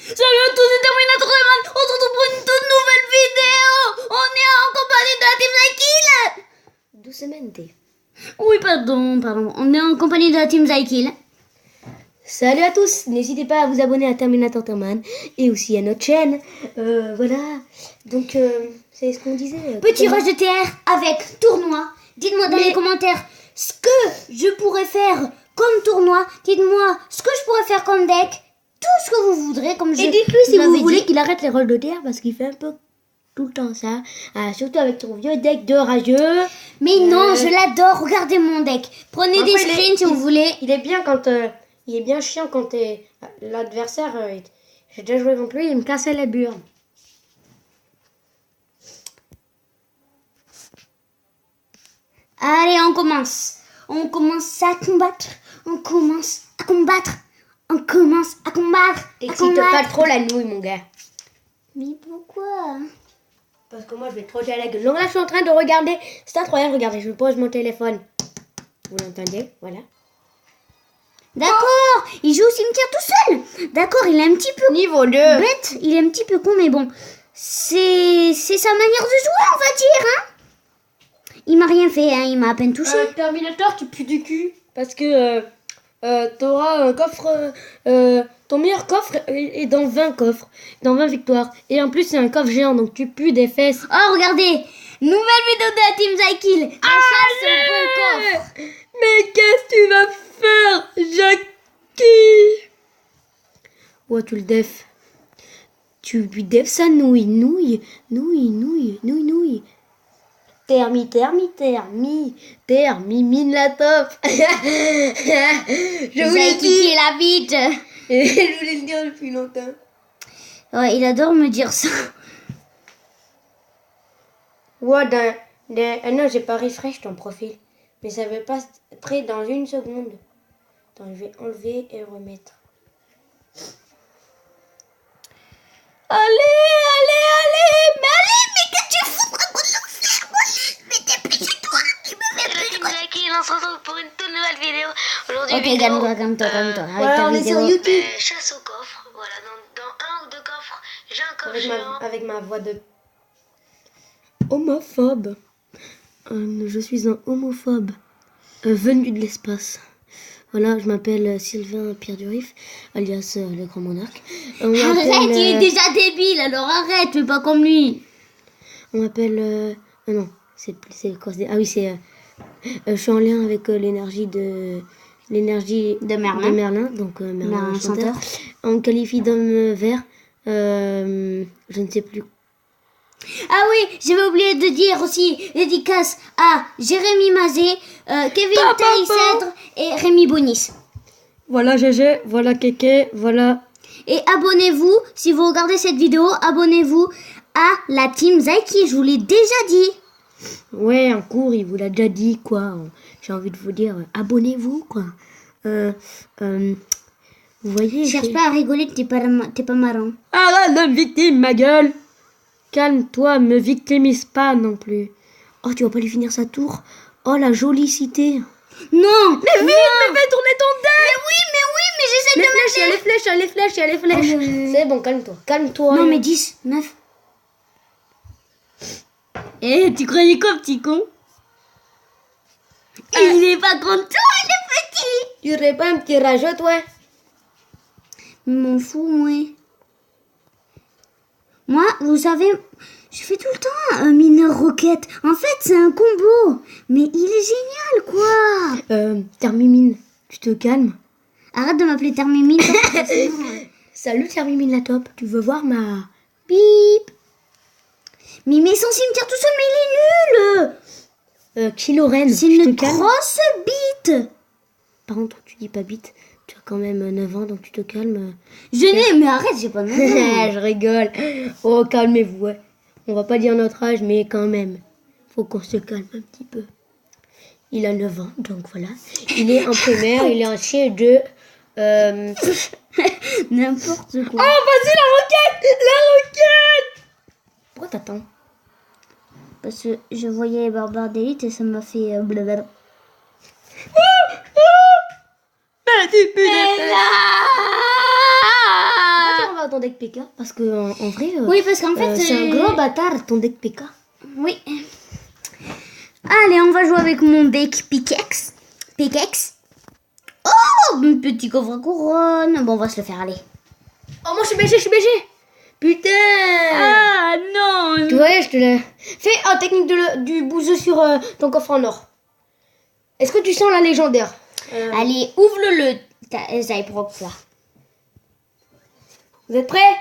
Salut à tous, c'est Terminator Rayman. On se retrouve pour une toute nouvelle vidéo. On est en compagnie de la Team Zykill. Doucement. Oui, pardon. On est en compagnie de la Team Zykill. Salut à tous, n'hésitez pas à vous abonner à Terminator Rayman et aussi à notre chaîne. Voilà, donc c'est ce qu'on disait. Petit rush de TR avec tournoi. Dites-moi dans les commentaires ce que je pourrais faire comme tournoi. Dites-moi ce que je pourrais faire comme deck. Tout ce que vous voudrez. Comme Et dites-lui si vous voulez qu'il arrête les rôles de terre parce qu'il fait un peu tout le temps ça. Surtout avec ton vieux deck de rageux. Mais non, je l'adore. Regardez mon deck. Prenez des screens si vous voulez. Il est bien quand... il est bien chiant quand t'es l'adversaire. J'ai déjà joué contre lui, il me cassait les burnes. Allez, on commence. On commence à combattre. T'excites pas trop la nouille, mon gars. Mais pourquoi? Parce que moi, je vais trop à la gueule. Donc là, je suis en train de regarder. C'est incroyable, regardez, je pose mon téléphone. Vous l'entendez? Voilà. D'accord, il joue au cimetière tout seul. D'accord, il est un petit peu Niveau 2. bête, il est un petit peu con, mais bon. C'est sa manière de jouer, on va dire, hein. Il m'a rien fait, hein, il m'a à peine touché. Terminator, tu pues du cul. Parce que t'auras un coffre. Ton meilleur coffre est dans 20 coffres. Dans 20 victoires. Et en plus, c'est un coffre géant, donc tu pues des fesses. Oh, regardez, nouvelle vidéo de la Team Zykill. La chasse au bon coffre. Mais qu'est-ce que tu vas faire, Jackie? Ouais, tu le def. Tu lui def sa nouille. Termi, mine la top. Je voulais le Zykill dire. est la vite. Je voulais le dire depuis longtemps. Ouais, il adore me dire ça. Ouais, non, j'ai pas refresh ton profil. Mais ça veut pas prêt dans une seconde. Attends, je vais enlever et remettre. Allez, mais qu'est-ce que tu fous? Mais t'es plus chez toi, il me fait plus de Zykill, on se retrouve pour une toute nouvelle vidéo. Aujourd'hui, Ok, calme-toi. Avec Voilà, ta on est vidéo. sur YouTube. chasse au coffre. Voilà, dans un ou deux coffres, j'ai un coffre géant. Avec ma voix de homophobe. Je suis un homophobe venu de l'espace. Voilà, je m'appelle Sylvain Pierre Durif, alias le Grand Monarque. Arrête, il est déjà débile, alors arrête, fais pas comme lui. On m'appelle... non, c'est quoi? Ah oui, c'est... je suis en lien avec l'énergie de Merlin, donc Merlin enchanteur. On me qualifie d'homme vert. Je ne sais plus. Ah oui, j'avais oublié de dire aussi dédicace à Jérémy Mazet, Kevin Taïcèdre et Rémi Bonis. Voilà GG, voilà Kéké, voilà... Et abonnez-vous, si vous regardez cette vidéo, abonnez-vous à la Team Zykill, je vous l'ai déjà dit. Ouais, en cours, il vous l'a déjà dit, quoi. J'ai envie de vous dire, abonnez-vous, quoi. Vous voyez... Cherche pas à rigoler, t'es pas marrant. Arrête de me victime, ma gueule. Calme-toi, me victimise pas non plus. Oh, tu vas pas lui finir sa tour? Oh, la jolie cité. Non. Mais vite, mais fais tourner ton deck. Mais j'essaie de Les flèches, il y a les flèches. C'est bon, calme-toi. Non, mais 10, 9. Eh, tu croyais quoi, petit con? Il est pas content, il est petit. Tu serais pas un petit rageux, toi? M'en fous, moi. Moi, vous savez, je fais tout le temps un mineur roquette. En fait, c'est un combo. Mais il est génial, quoi. Thermimine, tu te calmes. Arrête de m'appeler Thermimine. Salut Thermimine la top, tu veux voir ma... Bip. Mais il met son cimetière tout seul, mais il est nul. Kilorène, C'est tu te une calmes. grosse bite. Par contre, tu dis pas bite. Tu as quand même 9 ans, donc tu te calmes. Je n'ai, mais arrête, j'ai pas de nom. Je rigole. Oh, calmez-vous, ouais. On va pas dire notre âge, mais quand même. Faut qu'on se calme un petit peu. Il a 9 ans, donc voilà. Il est en primaire, il est en CE2. N'importe quoi. Oh, vas-y, la roquette. Pourquoi t'attends? Parce que je voyais Barbare d'élite et ça m'a fait blablabla. Mais tu pues des fesses. Là Pourquoi tu ton deck PK parce que en vrai, Oui, parce qu'en fait, c'est un gros bâtard ton deck PK. Oui. Allez, on va jouer avec mon deck Pickaxe. Pickaxe. Oh, mon petit coffre à couronne. Bon, on va se le faire, allez. Oh, moi je suis BG. Putain. Ah, non. Tu vois, je te l'ai. Fais un technique du bouseux sur ton coffre en or. Est-ce que tu sens la légendaire? Allez, ouvre-le, Zyprox, là. Vous êtes prêts?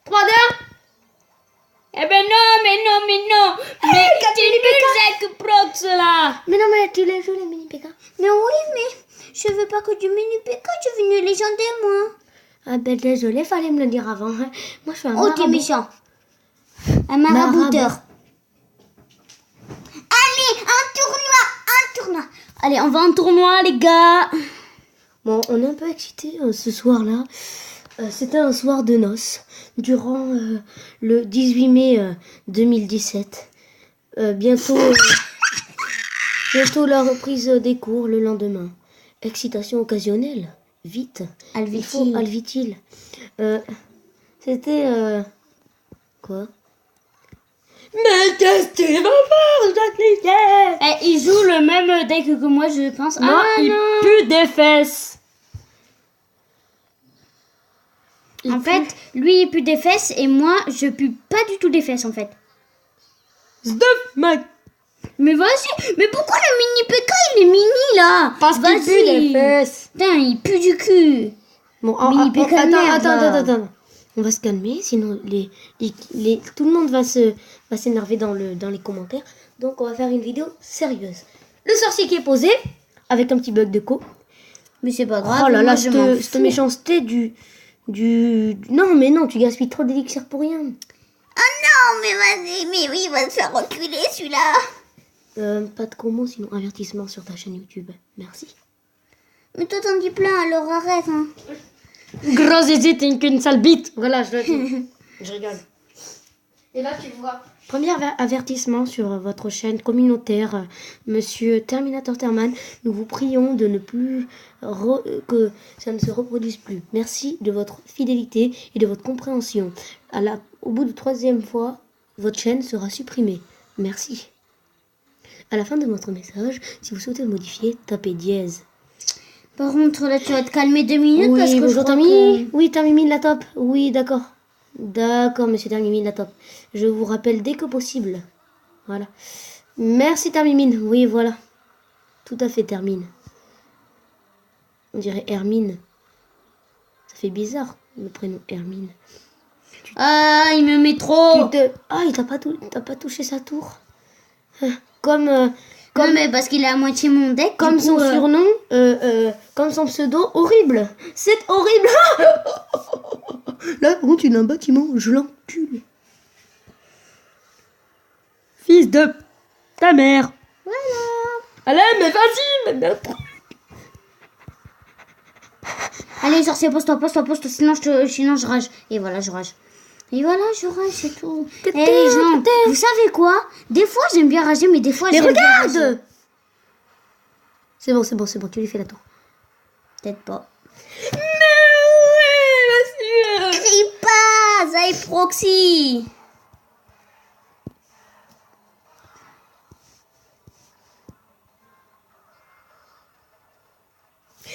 3, 2. Eh ben non. Mais tu es Zyprox, là. Mais non, mais tu les joues les mini PK. Mais oui, mais je veux pas que du mini PK, je veux une légendaire, moi. Ah ben désolé, fallait me le dire avant. Hein. Moi je suis un Oh, t'es marabout. méchant. Un marabouteur. Marabout. Allez, un tournoi. Allez, on va en tournoi, les gars. Bon, on est un peu excités ce soir-là. C'était un soir de noces durant le 18 mai 2017. Bientôt la reprise des cours le lendemain. Excitation occasionnelle. Vite. Il faut Alvitil. C'était... Quoi? Mais qu'est-ce que tu vas faire, Jacques? Il joue le même deck que moi, je pense. Non, il pue des fesses. En fait, lui, il pue des fesses et moi, je pue pas du tout des fesses, en fait. Stuff, mec. Mais vas-y, mais pourquoi le mini PK, il est mini, là? Parce qu'il pue des fesses. Putain, il pue du cul. Bon, Mini PK de merde, là. attends. On va se calmer, sinon tout le monde va s'énerver dans les commentaires. Donc on va faire une vidéo sérieuse. Le sorcier qui est posé, avec un petit bug de co. Mais c'est pas grave. Oh là moi, là, je m'en cette fous. méchanceté du... Non, mais non, tu gaspilles trop d'élixir pour rien. Non, mais vas-y, mais oui, il va se faire reculer, celui-là. Pas de commo, sinon avertissement sur ta chaîne YouTube. Merci. Mais toi, t'en dis plein, alors arrête, hein. Gros Zézé, t'es qu'une sale bite. Voilà, je le dis. Je rigole. Et là, tu vois. Premier avertissement sur votre chaîne communautaire, Monsieur Terminator Terman. Nous vous prions de ne plus que ça ne se reproduise plus. Merci de votre fidélité et de votre compréhension. Au bout de 3e fois, votre chaîne sera supprimée. Merci. À la fin de votre message, si vous souhaitez le modifier, tapez dièse. Par contre, là, tu vas te calmer 2 minutes Oui, parce que bonjour je crois Termini. que... Oui, Termini la top. Oui, d'accord. D'accord, monsieur Termini la top. Je vous rappelle dès que possible. Voilà. Merci Termimine. Oui, voilà. Tout à fait, Termine. On dirait Hermine. Ça fait bizarre, le prénom Hermine. Ah, il me met trop. Ah, il t'a pas touché sa tour. Comme Non, mais parce qu'il est à moitié mon deck. Comme du son coup, surnom, comme son pseudo, horrible. C'est horrible. Là, par contre, il a un bâtiment, je l'encule. Fils de ta mère. Voilà. Allez, mais vas-y, maintenant. Allez, sorcier, pose-toi, sinon je rage. Et voilà, je rage. Et voilà, je rage, c'est tout. Eh les gens, vous savez quoi? Des fois, j'aime bien rager, mais des fois, Mais j'aime bien rager. regarde. C'est bon, tu lui fais la tour. Peut-être pas. Mais oui, monsieur. Crie pas, Zyproxy.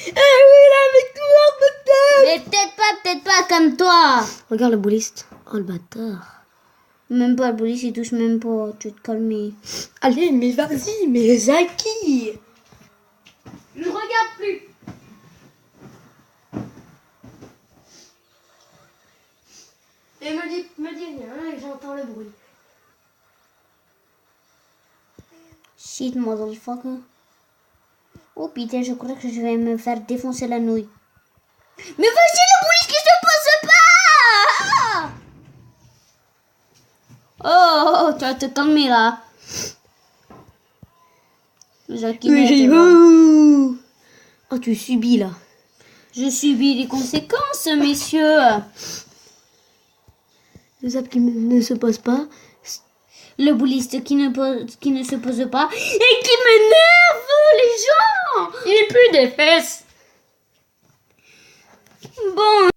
Eh oui, la victoire peut-être. Mais peut-être pas comme toi. Regarde le bouliste. Oh, le bâtard. Même pas, le police, il touche même pas. Tu te calmes. Allez, mais vas-y, mais Zaki. Je regarde plus. Et me dis rien, hein, j'entends le bruit. Shit, motherfucker. Oh putain, je crois que je vais me faire défoncer la nouille. Mais vas-y, le police qui se pose pas. Oh, tu vas te calmer là. Oh, tu subis là. Je subis les conséquences, messieurs. Le zap qui ne se pose pas. Le bouliste qui ne se pose pas et qui m'énerve, les gens. Il pue des fesses. Bon.